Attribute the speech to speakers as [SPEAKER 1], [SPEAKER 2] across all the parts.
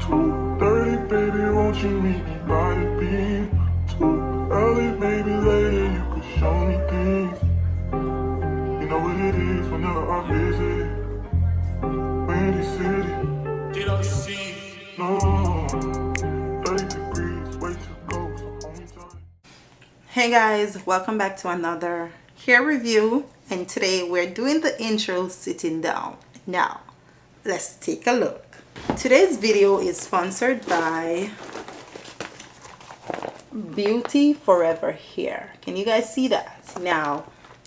[SPEAKER 1] 2:30, baby, won't you meet me by the beam? Too early, maybe later, you could show me things. You know what it is whenever I visit Windy City. Did I see? No, 30 degrees, way to go, so hold me tight.
[SPEAKER 2] Hey guys, welcome back to another hair review, and today we're doing the intro sitting down. Now let's take a look. Today's video is sponsored by BeautyForeverHair. Can you guys see that? Now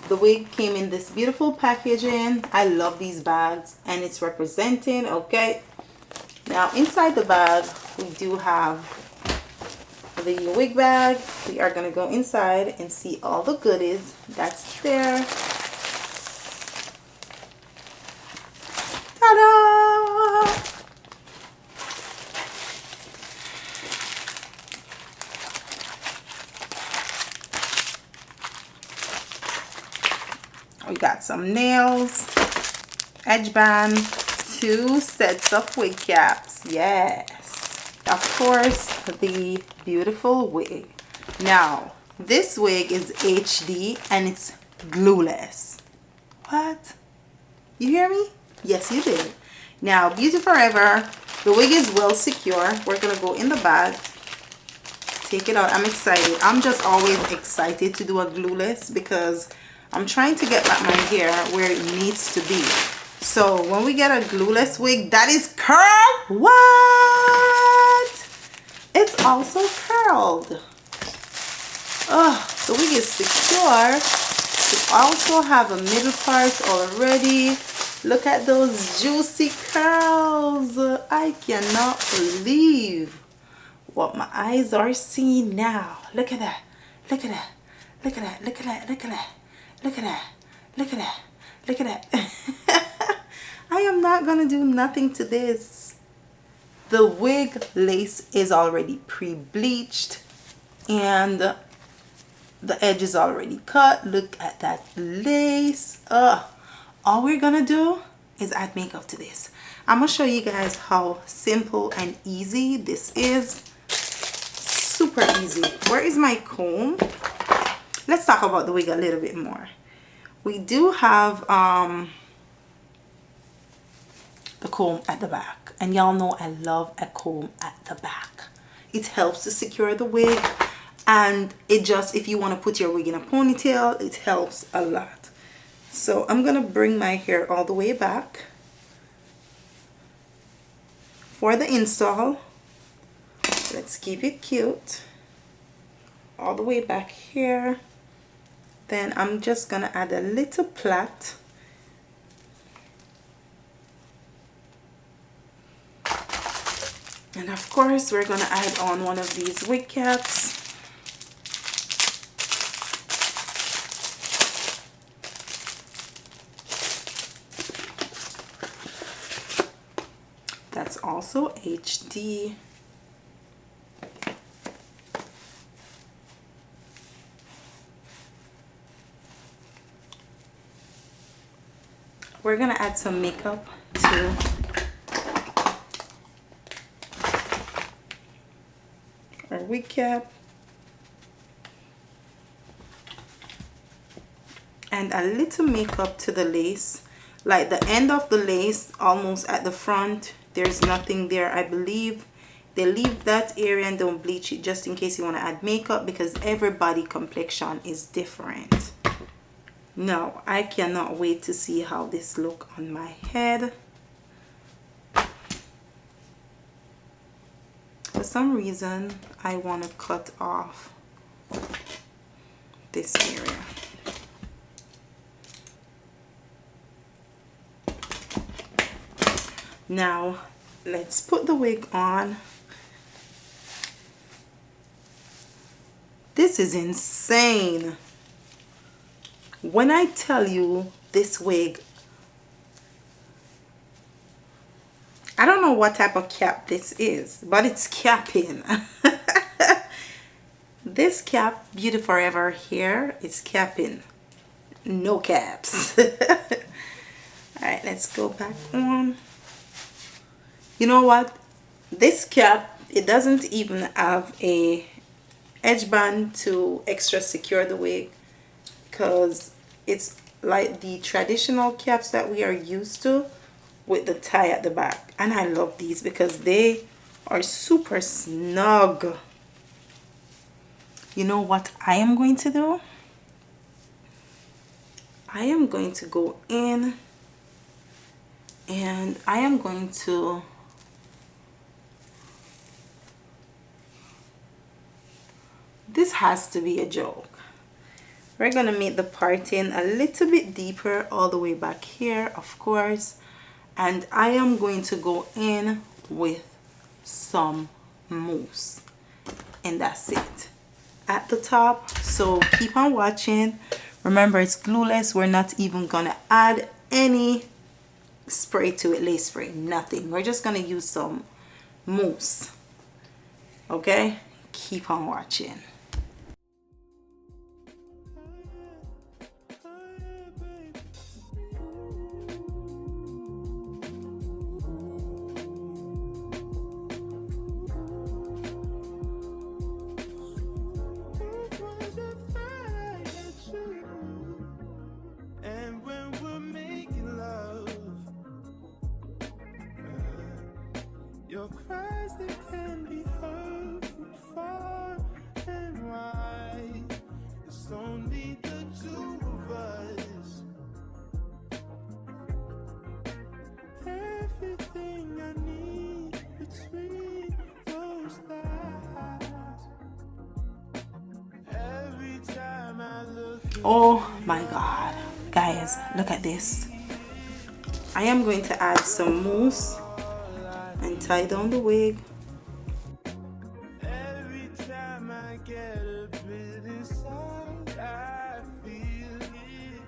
[SPEAKER 2] the wig came in this beautiful packaging. I love these bags, and it's representing. Okay, now inside the bag we do have the wig bag. We are going to go inside and see all the goodies that's there. Ta-da! We got some nails, edge band, 2 sets of wig caps. Yes, of course, the beautiful wig. Now this wig is HD and it's glueless. What? You hear me? Yes, you did. Now Beauty Forever, the wig is well secure. We're gonna go in the bag, take it out. I'm excited. I'm just always excited to do a glueless because I'm trying to get back my hair where it needs to be. So when we get a glueless wig that is curled, what? It's also curled. Oh, the wig is secure. We also have a middle part already. Look at those juicy curls. I cannot believe what my eyes are seeing now. Look at that. Look at that. Look at that. Look at that. Look at that. Look at that. Look at that. Look at that. I am not gonna do nothing to this. The wig lace is already pre-bleached and the edge is already cut. Look at that lace. All we're gonna do is add makeup to this. I'm gonna show you guys how simple and easy this is. Super easy. Where is my comb? Let's talk about the wig a little bit more. We do have the comb at the back, and y'all know I love a comb at the back. It helps to secure the wig, and it just, if you want to put your wig in a ponytail, it helps a lot. So I'm gonna bring my hair all the way back for the install. Let's keep it cute. All the way back here. Then I'm just gonna add a little plait. And of course we're gonna add on one of these wig caps. That's also HD. We're gonna add some makeup to our wig cap and a little makeup to the lace, like the end of the lace almost at the front. There's nothing there. I believe they leave that area and don't bleach it just in case you want to add makeup, because everybody complexion is different. Now I cannot wait to see how this look on my head. For some reason I want to cut off this area. Now let's put the wig on. This is insane. When I tell you this wig, I don't know what type of cap this is, but it's capping. This cap, Beauty Forever Hair, is capping. No caps. Alright, let's go back on. You know what? This cap, it doesn't even have a edge band to extra secure the wig, because it's like the traditional caps that we are used to with the tie at the back. And I love these because they are super snug. You know what I am going to do? I am going to go in and I am going to this has to be a joke. We're gonna make the parting a little bit deeper all the way back here, of course, and I am going to go in with some mousse, and that's it at the top. So keep on watching. Remember, it's glueless. We're not even gonna add any spray to it, lace spray, nothing. We're just gonna use some mousse. Okay, keep on watching.
[SPEAKER 1] Your cries, they can be heard from far and wide. It's only the two of us. Everything I need between those thighs. Every time I look.
[SPEAKER 2] Oh my God, guys, look at this. I am going to add some mousse and tie down the wig.
[SPEAKER 1] Every time I get a bit inside, I feel it.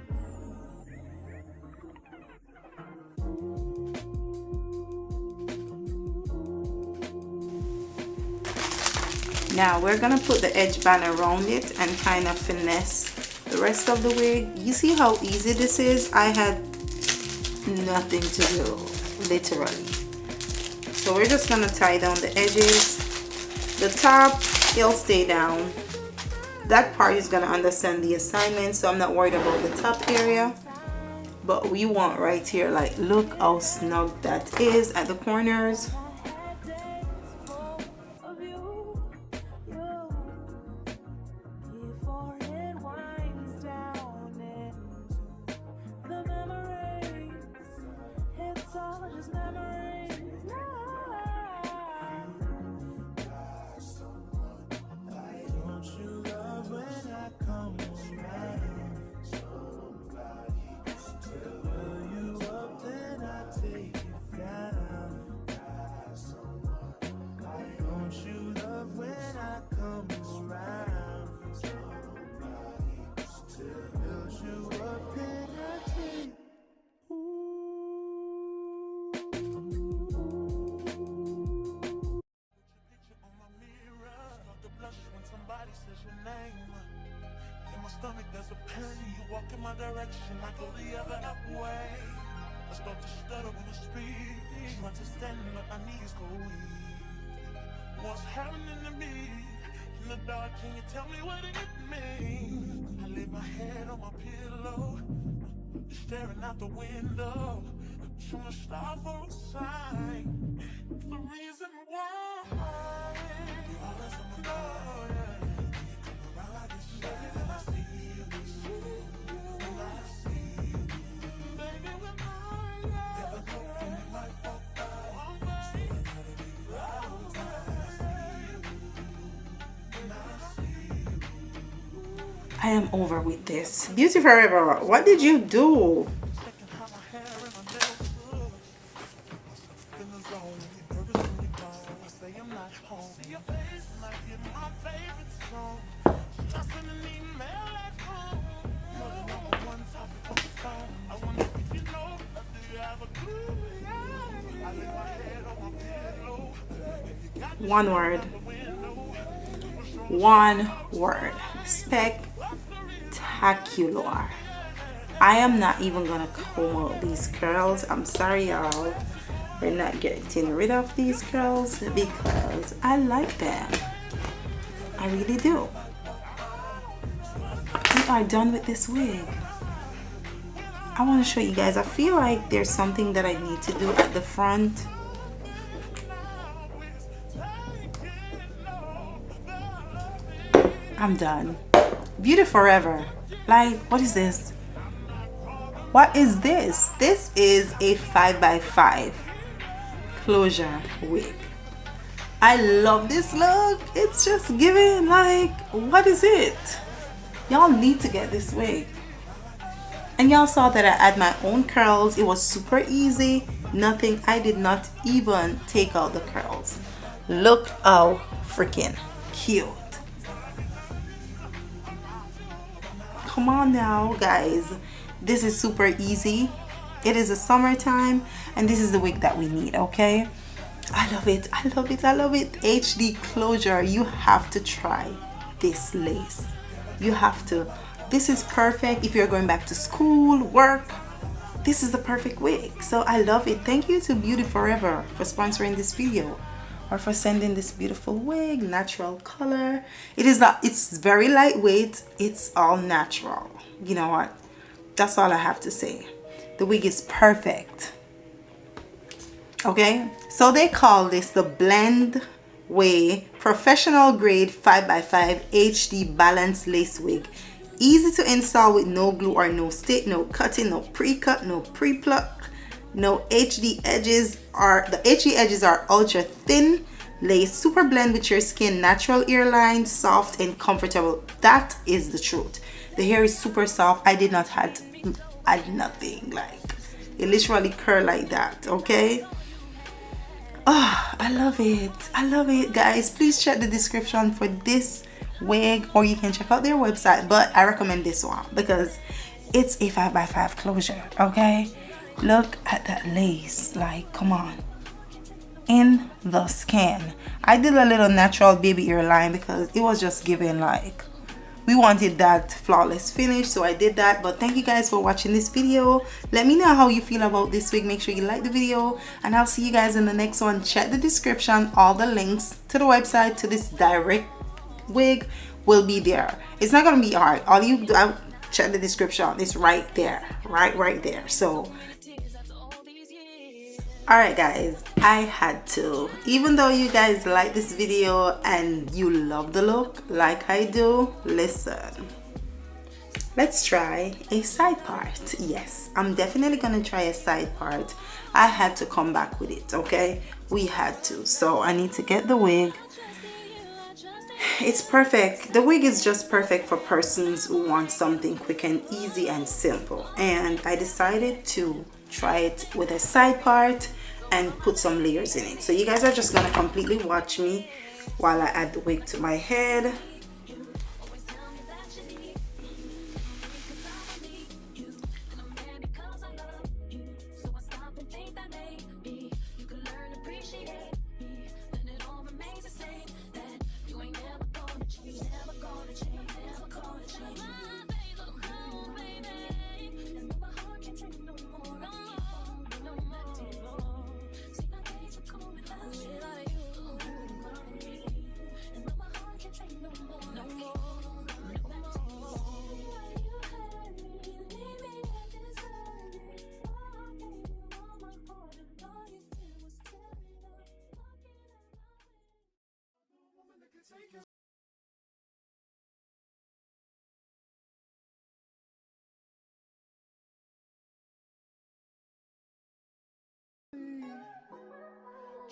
[SPEAKER 2] Now we're gonna put the edge band around it and kind of finesse the rest of the wig. You see how easy this is? I had nothing to do, literally. So we're just gonna tie down the edges. The top, it'll stay down. That part is gonna understand the assignment, so I'm not worried about the top area. But we want right here, like, look how snug that is at the corners.
[SPEAKER 1] There's a pain, you walk in my direction, I go the other way. I start to stutter when I speak, trying to stand but my knees go weak. What's happening to me? In the dark, can you tell me what it means? I lay my head on my pillow, staring out the window, trying to stop for a sign. It's the reason why you always on my mind, yeah. You come around like this, baby, when I see you.
[SPEAKER 2] I am over with this. Beauty Forever, what did you do? One word. One word. Spectacular. I am not even gonna comb out these curls. I'm sorry, y'all. We're not getting rid of these curls because I like them. I really do. We are done with this wig. I want to show you guys. I feel like there's something that I need to do at the front. I'm done. Beauty Forever. Like, what is this? What is this? This is a 5x5 closure wig. I love this look. It's just giving like, what is it? Y'all need to get this wig. And y'all saw that I had my own curls. It was super easy. Nothing. I did not even take out the curls. Look how freaking cute. Come on now, guys. This is super easy. It is a summertime and this is the wig that we need, okay? I love it. I love it. I love it. HD closure. You have to try this lace. You have to. This is perfect if you're going back to school, work. This is the perfect wig. So I love it. Thank you to Beauty Forever for sponsoring this video or for sending this beautiful wig, natural color. It's very lightweight. It's all natural. You know what? That's all I have to say. The wig is perfect. Okay, so they call this the BlendyAway professional grade 5x5 HD balanced lace wig. Easy to install with no glue or no stick, no cutting, no pre-cut, no pre-pluck, no HD edges. The HD edges are ultra thin lace, super blend with your skin, natural hairline, soft and comfortable. That is the truth. The hair is super soft. I did not add nothing, like it literally curl like that. Okay. Oh, I love it. I love it, guys. Please check the description for this wig, or you can check out their website, but I recommend this one because it's a 5x5 closure. Okay, look at that lace. Like, come on, in the skin. I did a little natural baby hairline because it was just giving like we wanted that flawless finish, so I did that. But thank you guys for watching this video. Let me know how you feel about this wig. Make sure you like the video and I'll see you guys in the next one. Check the description. All the links to the website to this direct wig will be there. It's not gonna be hard. All you do, check the description. It's right there, right there. So alright guys, I had to, even though you guys like this video and you love the look like I do, listen, let's try a side part. Yes, I'm definitely gonna try a side part. I had to come back with it. Okay, we had to. So I need to get the wig. It's perfect. The wig is just perfect for persons who want something quick and easy and simple, and I decided to try it with a side part and put some layers in it. So you guys are just gonna completely watch me while I add the wig to my head.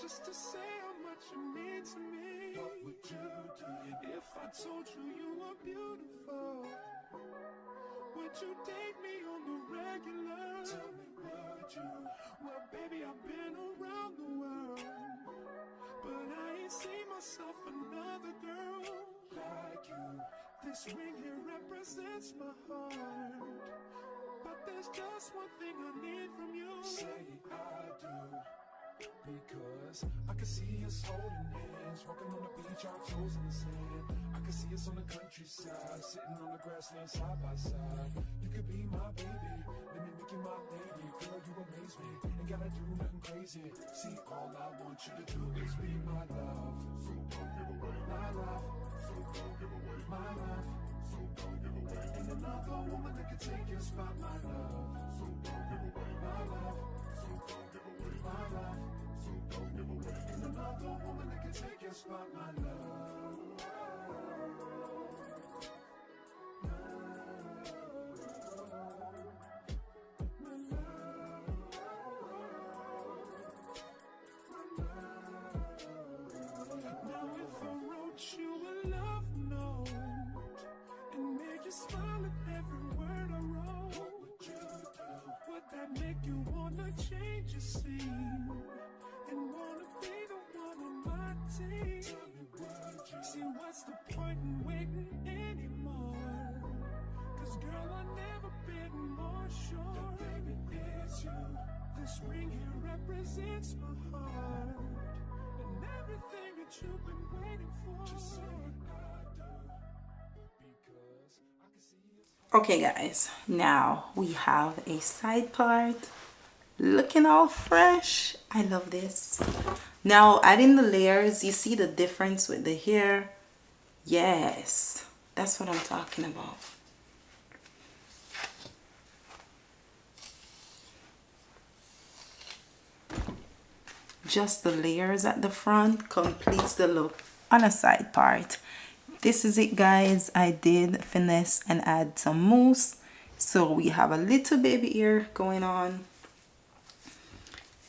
[SPEAKER 1] Just to say how much you mean to me. What would you do if I told you you were beautiful? Would you date me on the regular? Tell me, would you? Well, baby, I've been around the world, but I ain't seen myself another girl like you. This ring here represents my heart, but there's just one thing I need from you. Say I do. Because I can see us holding hands
[SPEAKER 3] walking on the beach, our toes in the sand. I can see us on the countryside, sitting on the grassland side by side. You could be my baby, let me make you my lady. Girl, you amaze me, ain't gotta do nothing crazy. See, all I want you to do is be my love. So don't give away my love. So don't give away my love. So don't give away. Ain't another woman that can take your spot, my love. So don't give away my love. So don't give away my love. So don't give away. Ain't another woman that can take your spot, my love. Now if I wrote you a love note and made you smile at every word I wrote, what would you do? Would that make you wanna change your scene and wanna be the one on my team? Tell me, would you? See, what's the point in waiting anymore? 'Cause girl, I've never been more sure that baby it's you. This ring here represents my heart and everything that you've been waiting for. Just say I do, because I can see it's
[SPEAKER 2] Okay guys, now we have a side part looking all fresh. I love this. Now adding the layers, you see the difference with the hair? Yes, that's what I'm talking about. Just the layers at the front completes the look on a side part. This is it guys. I did finesse and add some mousse, so we have a little baby ear going on,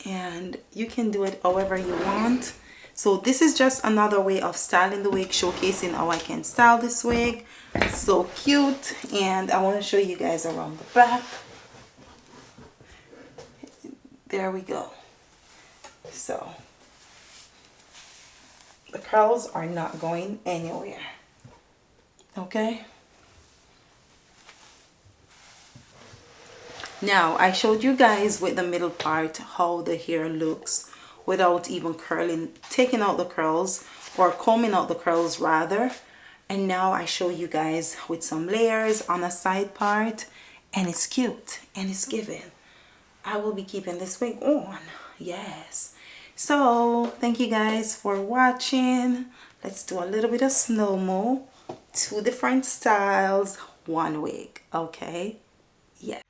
[SPEAKER 2] and you can do it however you want. So this is just another way of styling the wig, showcasing how I can style this wig. So cute. And I want to show you guys around the back. There we go. So the curls are not going anywhere. Okay, now I showed you guys with the middle part how the hair looks without even curling, taking out the curls or combing out the curls rather. And now I show you guys with some layers on a side part, and it's cute and it's giving. I will be keeping this wig on. Yes. So thank you guys for watching. Let's do a little bit of slow-mo. 2 different styles, 1 wig. Okay, yeah.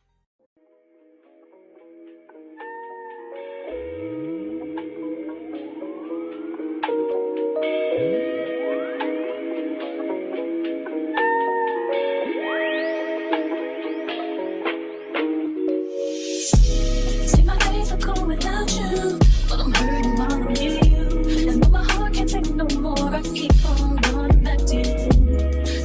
[SPEAKER 4] See, my days are cold without you, but I'm hurting while I'm near you. And though my heart can't take no more, I keep on running back to you.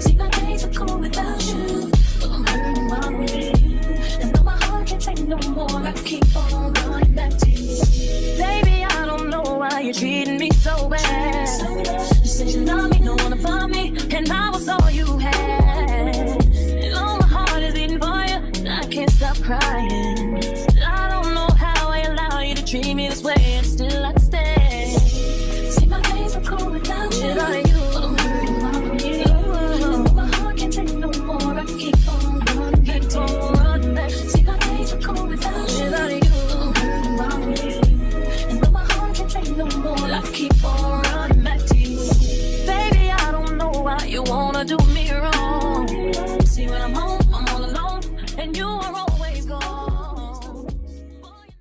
[SPEAKER 4] See, my days are cold without you, but I'm hurting while I'm near you. And though my heart can't take no more, I keep on running back to you. Baby, I don't know why you're treating me so bad. You said you love me, don't wanna find me, and I was all you had. And all my heart is beating for you, and I can't stop crying. I don't know how I allow you to treat me this way, and still I